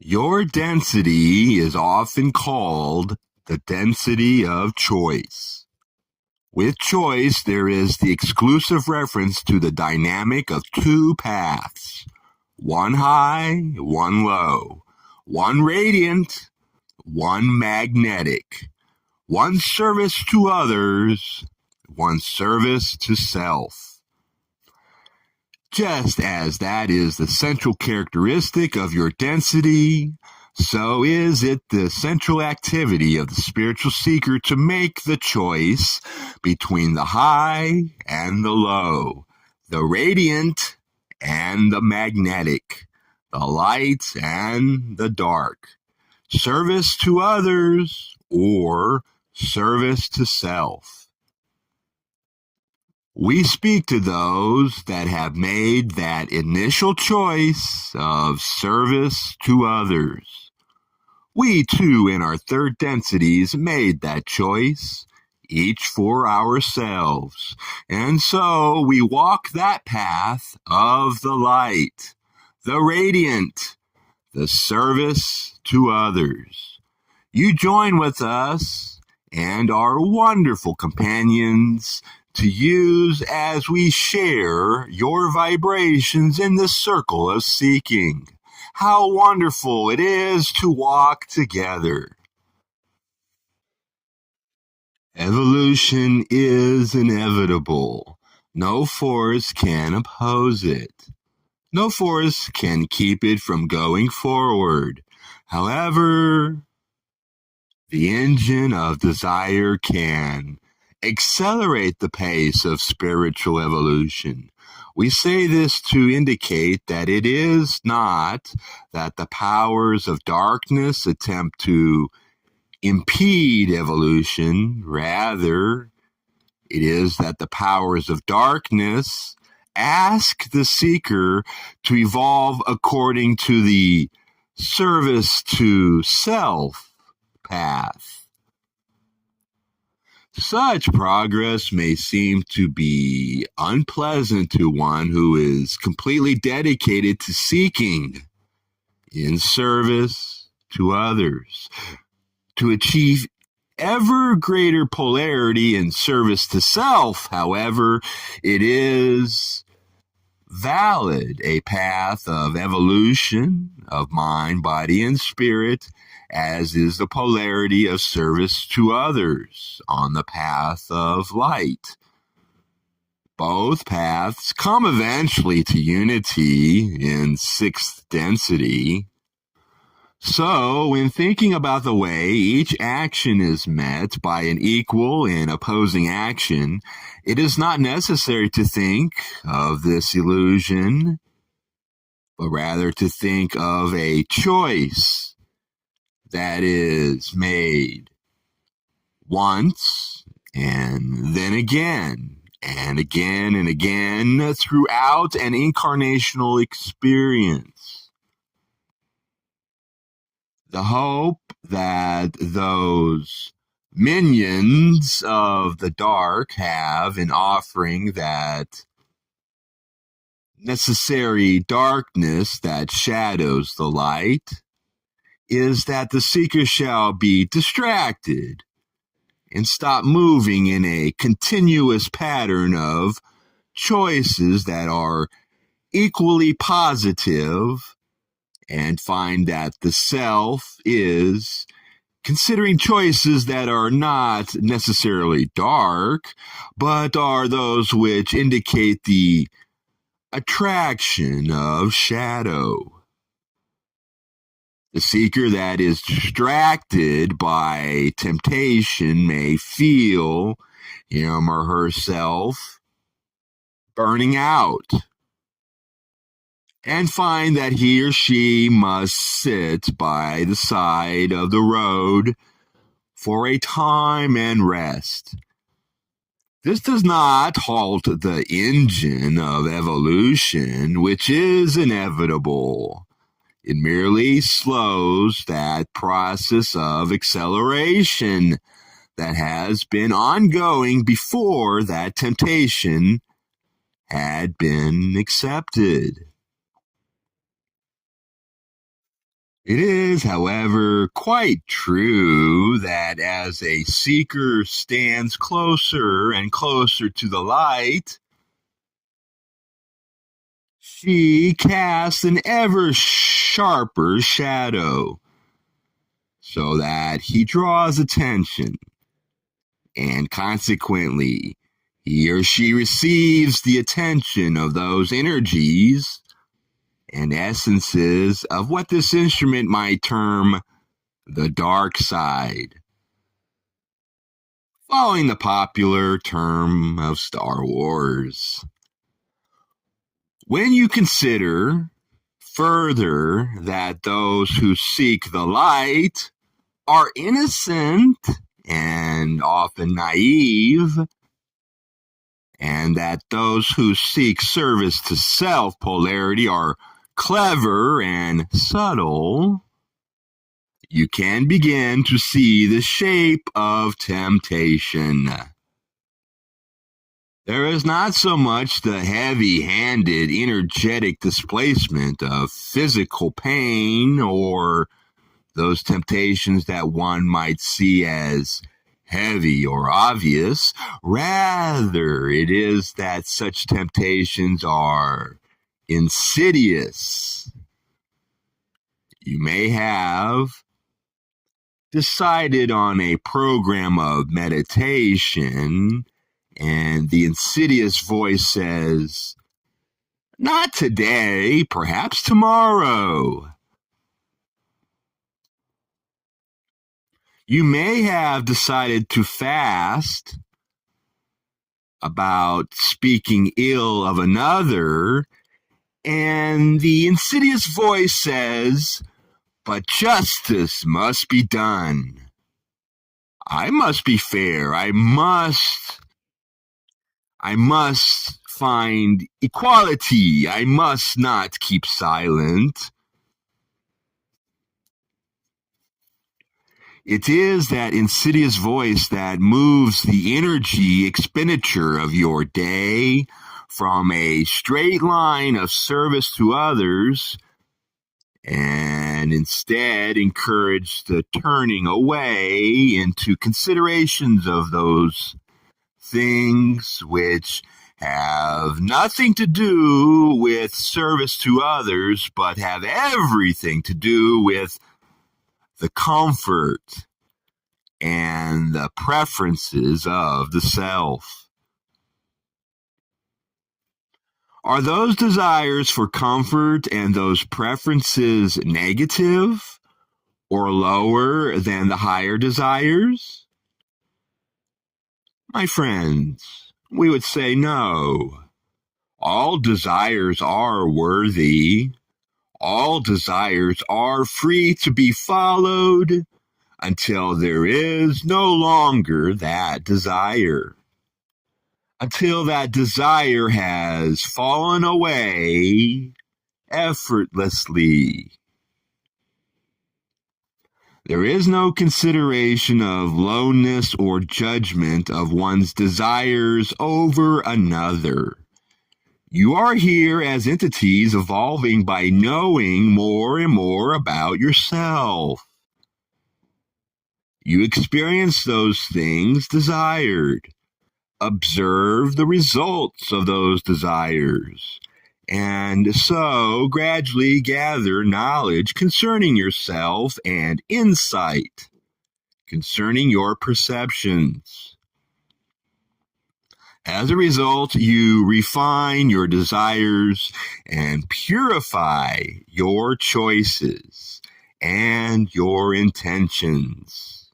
Your density is often called the density of choice. With choice, there is the exclusive reference to the dynamic of two paths, one high, one low, one radiant, one magnetic, one service to others, one service to self. Just as that is the central characteristic of your density, so is it the central activity of the spiritual seeker to make the choice between the high and the low, the radiant and the magnetic, the light and the dark, service to others or service to self. We speak to those that have made that initial choice of service to others. We too, in our third densities, made that choice, each for ourselves. And so we walk that path of the light, the radiant, the service to others. You join with us and our wonderful companions to use as we share your vibrations in the circle of seeking. How wonderful it is to walk together. Evolution is inevitable. No force can oppose it. No force can keep it from going forward. However, the engine of desire can accelerate the pace of spiritual evolution. We say this to indicate that it is not that the powers of darkness attempt to impede evolution. Rather, it is that the powers of darkness ask the seeker to evolve according to the service to self path. Such progress may seem to be unpleasant to one who is completely dedicated to seeking in service to others. To achieve ever greater polarity in service to self, however, it is valid, a path of evolution of mind, body, and spirit, as is the polarity of service to others on the path of light. Both paths come eventually to unity in sixth density. So, when thinking about the way each action is met by an equal and opposing action, it is not necessary to think of this illusion, but rather to think of a choice that is made once and then again and again and again throughout an incarnational experience. The hope that those minions of the dark have in offering that necessary darkness that shadows the light is that the seeker shall be distracted and stop moving in a continuous pattern of choices that are equally positive and find that the self is considering choices that are not necessarily dark, but are those which indicate the attraction of shadow. The seeker that is distracted by temptation may feel him or herself burning out and find that he or she must sit by the side of the road for a time and rest. This does not halt the engine of evolution, which is inevitable. It merely slows that process of acceleration that has been ongoing before that temptation had been accepted. It is, however, quite true that as a seeker stands closer and closer to the light, she casts an ever sharper shadow, so that he draws attention, and consequently, he or she receives the attention of those energies and essences of what this instrument might term the dark side, following the popular term of Star Wars. When you consider further that those who seek the light are innocent and often naive, and that those who seek service to self polarity are clever and subtle, you can begin to see the shape of temptation. There is not so much the heavy-handed, energetic displacement of physical pain or those temptations that one might see as heavy or obvious. Rather, it is that such temptations are insidious. You may have decided on a program of meditation, and the insidious voice says, "Not today, perhaps tomorrow." You may have decided to fast about speaking ill of another, and the insidious voice says, "But justice must be done. I must be fair. I must find equality. I must not keep silent." It is that insidious voice that moves the energy expenditure of your day from a straight line of service to others, and instead encourage the turning away into considerations of those things which have nothing to do with service to others, but have everything to do with the comfort and the preferences of the self. Are those desires for comfort and those preferences negative or lower than the higher desires? My friends, we would say no. All desires are worthy. All desires are free to be followed until there is no longer that desire. Until that desire has fallen away effortlessly. There is no consideration of lowness or judgment of one's desires over another. You are here as entities evolving by knowing more and more about yourself. You experience those things desired. Observe the results of those desires, and so gradually gather knowledge concerning yourself and insight concerning your perceptions. As a result, you refine your desires and purify your choices and your intentions.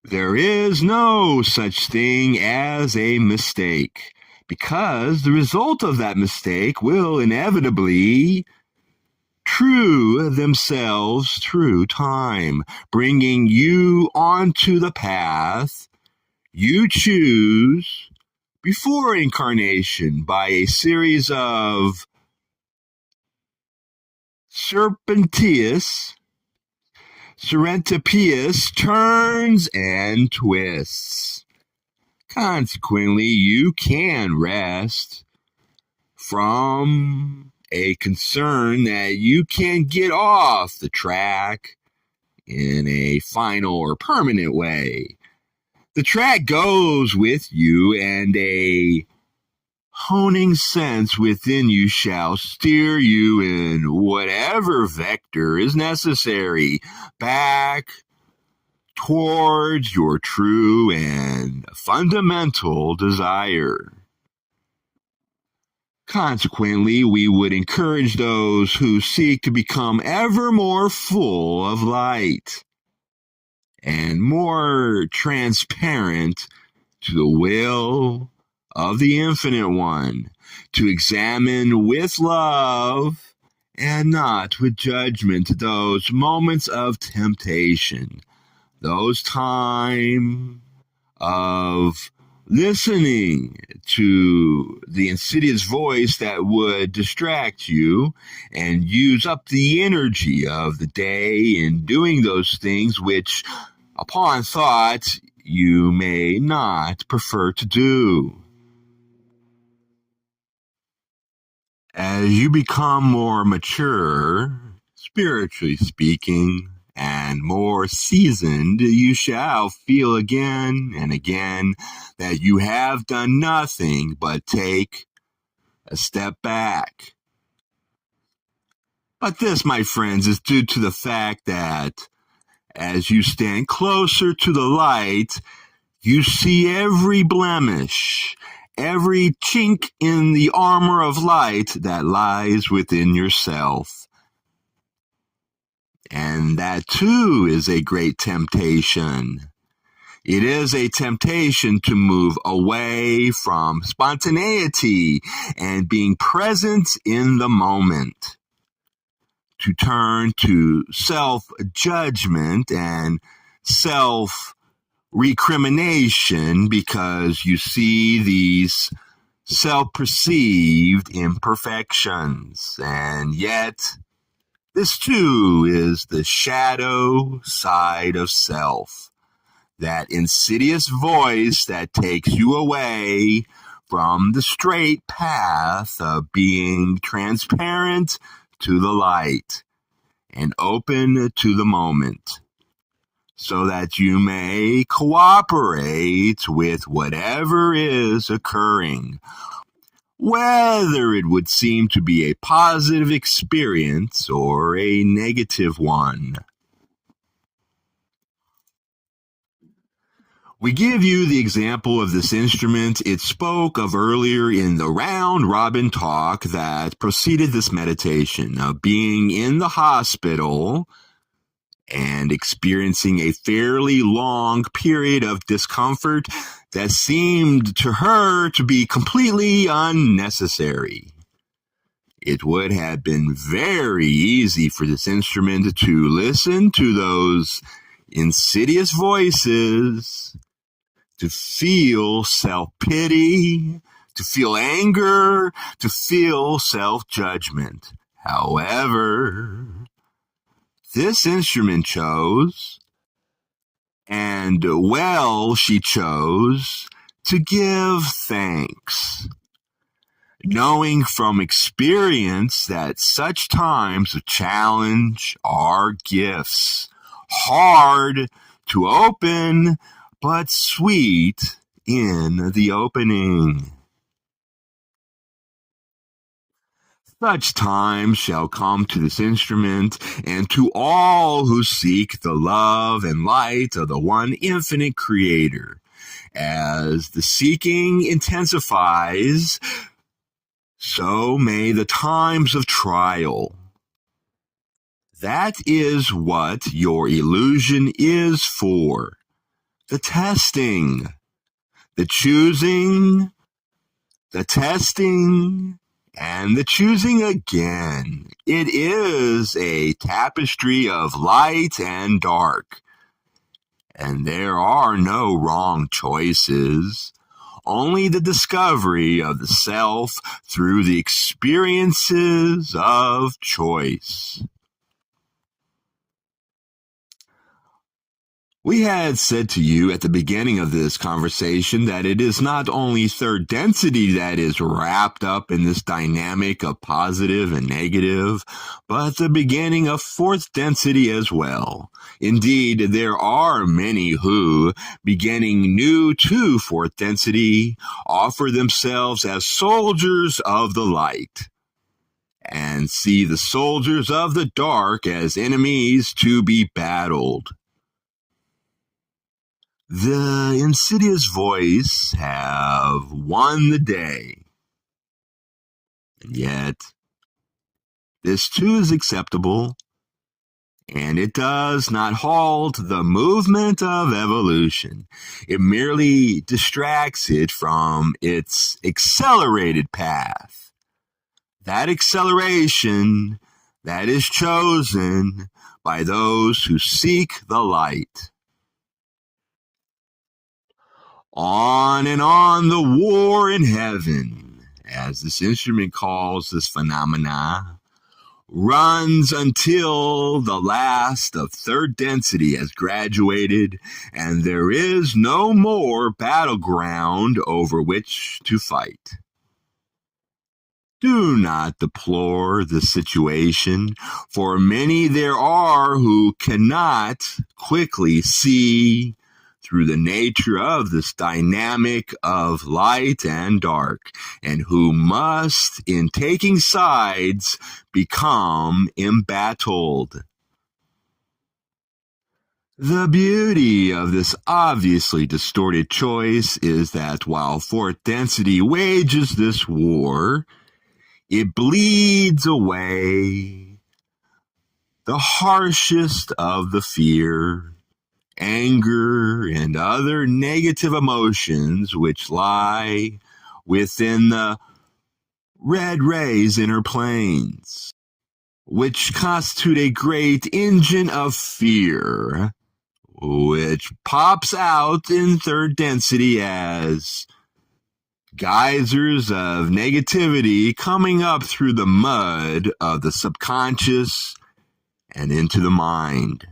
There is no such thing as a mistake, because the result of that mistake will inevitably true themselves through time, bringing you onto the path you choose before incarnation by a series of serpentitious turns and twists. Consequently, you can rest from a concern that you can get off the track in a final or permanent way. The track goes with you, and a honing sense within you shall steer you in whatever vector is necessary back towards your true and fundamental desire. Consequently, we would encourage those who seek to become ever more full of light and more transparent to the will of the Infinite One, to examine with love and not with judgment those moments of temptation, those times of listening to the insidious voice that would distract you and use up the energy of the day in doing those things which, upon thought, you may not prefer to do. As you become more mature, spiritually speaking, and more seasoned, you shall feel again and again that you have done nothing but take a step back. But this, my friends, is due to the fact that as you stand closer to the light, you see every blemish, every chink in the armor of light that lies within yourself. And that too is a great temptation. It is a temptation to move away from spontaneity and being present in the moment, to turn to self-judgment and self-recrimination because you see these self-perceived imperfections. And yet, this too is the shadow side of self, that insidious voice that takes you away from the straight path of being transparent to the light and open to the moment, so that you may cooperate with whatever is occurring, whether it would seem to be a positive experience or a negative one. We give you the example of this instrument it spoke of earlier in the round-robin talk that preceded this meditation, of being in the hospital and experiencing a fairly long period of discomfort that seemed to her to be completely unnecessary. It would have been very easy for this instrument to listen to those insidious voices, to feel self-pity, to feel anger, to feel self-judgment. However, this instrument chose, and well she chose, to give thanks, knowing from experience that such times of challenge are gifts, hard to open, but sweet in the opening. Such times shall come to this instrument and to all who seek the love and light of the one infinite Creator. As the seeking intensifies, so may the times of trial. That is what your illusion is for. The testing, the choosing, the testing, and the choosing again. It is a tapestry of light and dark. And there are no wrong choices, only the discovery of the self through the experiences of choice. We had said to you at the beginning of this conversation that it is not only third density that is wrapped up in this dynamic of positive and negative, but the beginning of fourth density as well. Indeed, there are many who, beginning new to fourth density, offer themselves as soldiers of the light, and see the soldiers of the dark as enemies to be battled. The insidious voice have won the day. And yet, this too is acceptable, and it does not halt the movement of evolution. It merely distracts it from its accelerated path. That acceleration that is chosen by those who seek the light. On and on the war in heaven, as this instrument calls this phenomena, runs until the last of third density has graduated and there is no more battleground over which to fight. Do not deplore the situation, for many there are who cannot quickly see through the nature of this dynamic of light and dark, and who must, in taking sides, become embattled. The beauty of this obviously distorted choice is that while fourth density wages this war, it bleeds away the harshest of the fear, anger, and other negative emotions which lie within the red ray's inner planes, which constitute a great engine of fear, which pops out in third density as geysers of negativity coming up through the mud of the subconscious and into the mind.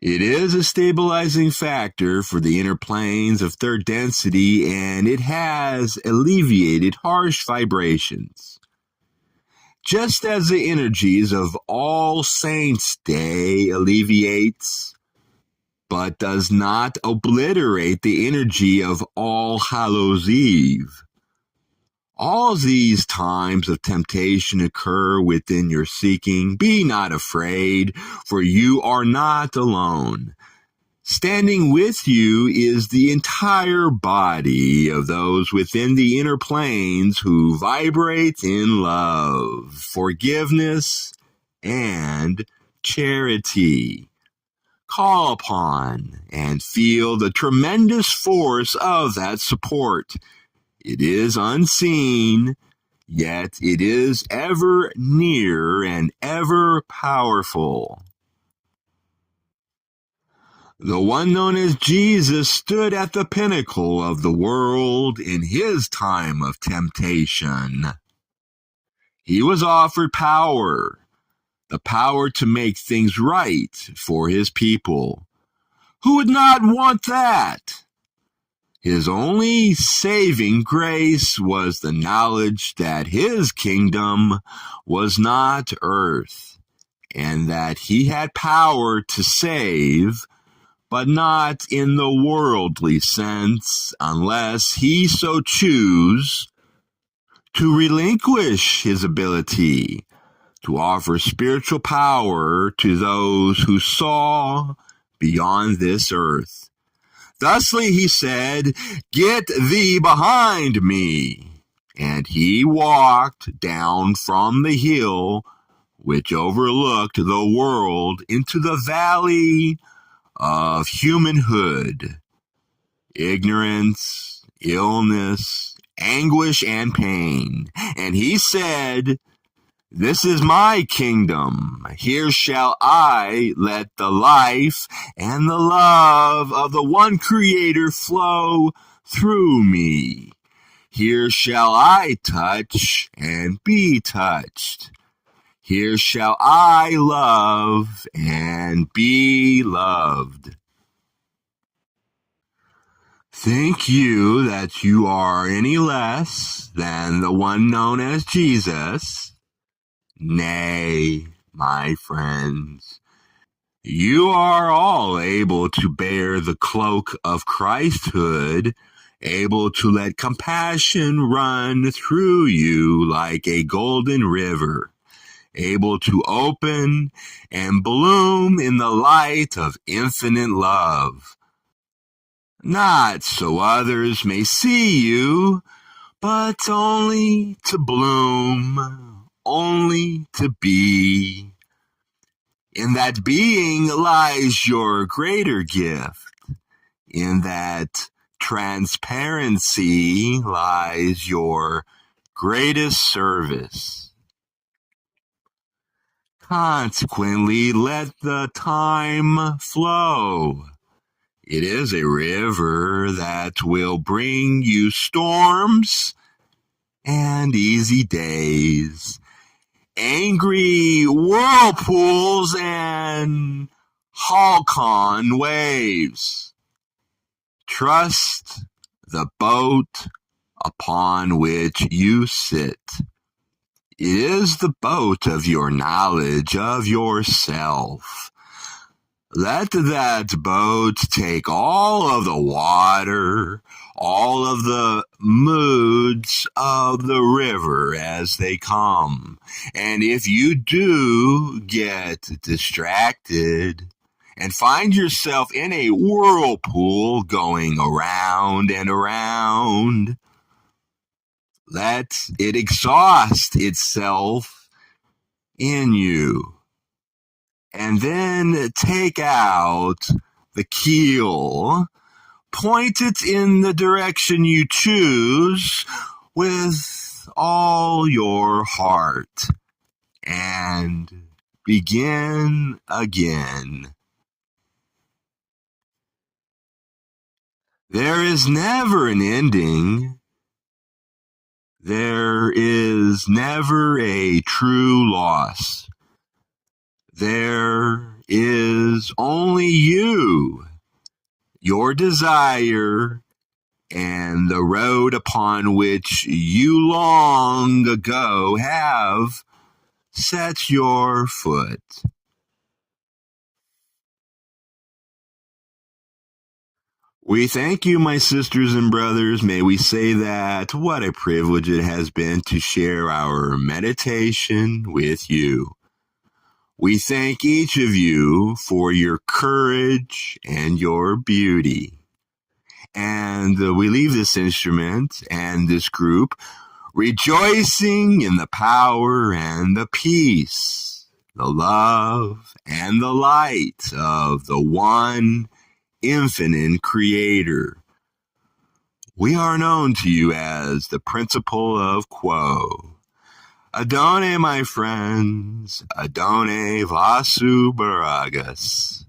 It is a stabilizing factor for the inner planes of third density, and it has alleviated harsh vibrations. Just as the energies of All Saints' Day alleviates, but does not obliterate the energy of All Hallows' Eve. All these times of temptation occur within your seeking. Be not afraid, for you are not alone. Standing with you is the entire body of those within the inner planes who vibrate in love, forgiveness, and charity. Call upon and feel the tremendous force of that support. It is unseen, yet it is ever near and ever powerful. The one known as Jesus stood at the pinnacle of the world in his time of temptation. He was offered power, the power to make things right for his people. Who would not want that? His only saving grace was the knowledge that his kingdom was not earth, and that he had power to save, but not in the worldly sense, unless he so choose to relinquish his ability to offer spiritual power to those who saw beyond this earth. Thusly he said, "Get thee behind me." And he walked down from the hill which overlooked the world into the valley of humanhood, ignorance, illness, anguish, and pain. And he said, "This is my kingdom. Here shall I let the life and the love of the one Creator flow through me. Here shall I touch and be touched. Here shall I love and be loved. Think you that you are any less than the one known as Jesus? Nay, my friends, you are all able to bear the cloak of Christhood, able to let compassion run through you like a golden river, able to open and bloom in the light of infinite love. Not so others may see you, but only to bloom, only to be. In that being lies your greater gift. In that transparency lies your greatest service. Consequently, let the time flow. It is a river that will bring you storms and easy days, angry whirlpools and halcyon waves. Trust the boat upon which you sit. It is the boat of your knowledge of yourself. Let that boat take all of the water, all of the moods of the river as they come. And if you do get distracted and find yourself in a whirlpool going around and around, let it exhaust itself in you. And then take out the keel, point it in the direction you choose with all your heart, and begin again. There is never an ending. There is never a true loss. There is only you, your desire, and the road upon which you long ago have set your foot. We thank you, my sisters and brothers. May we say that what a privilege it has been to share our meditation with you. We thank each of you for your courage and your beauty. And we leave this instrument and this group rejoicing in the power and the peace, the love and the light of the one infinite Creator. We are known to you as the Principle of Quo. Adone, my friends, Adone Vasu Baragas.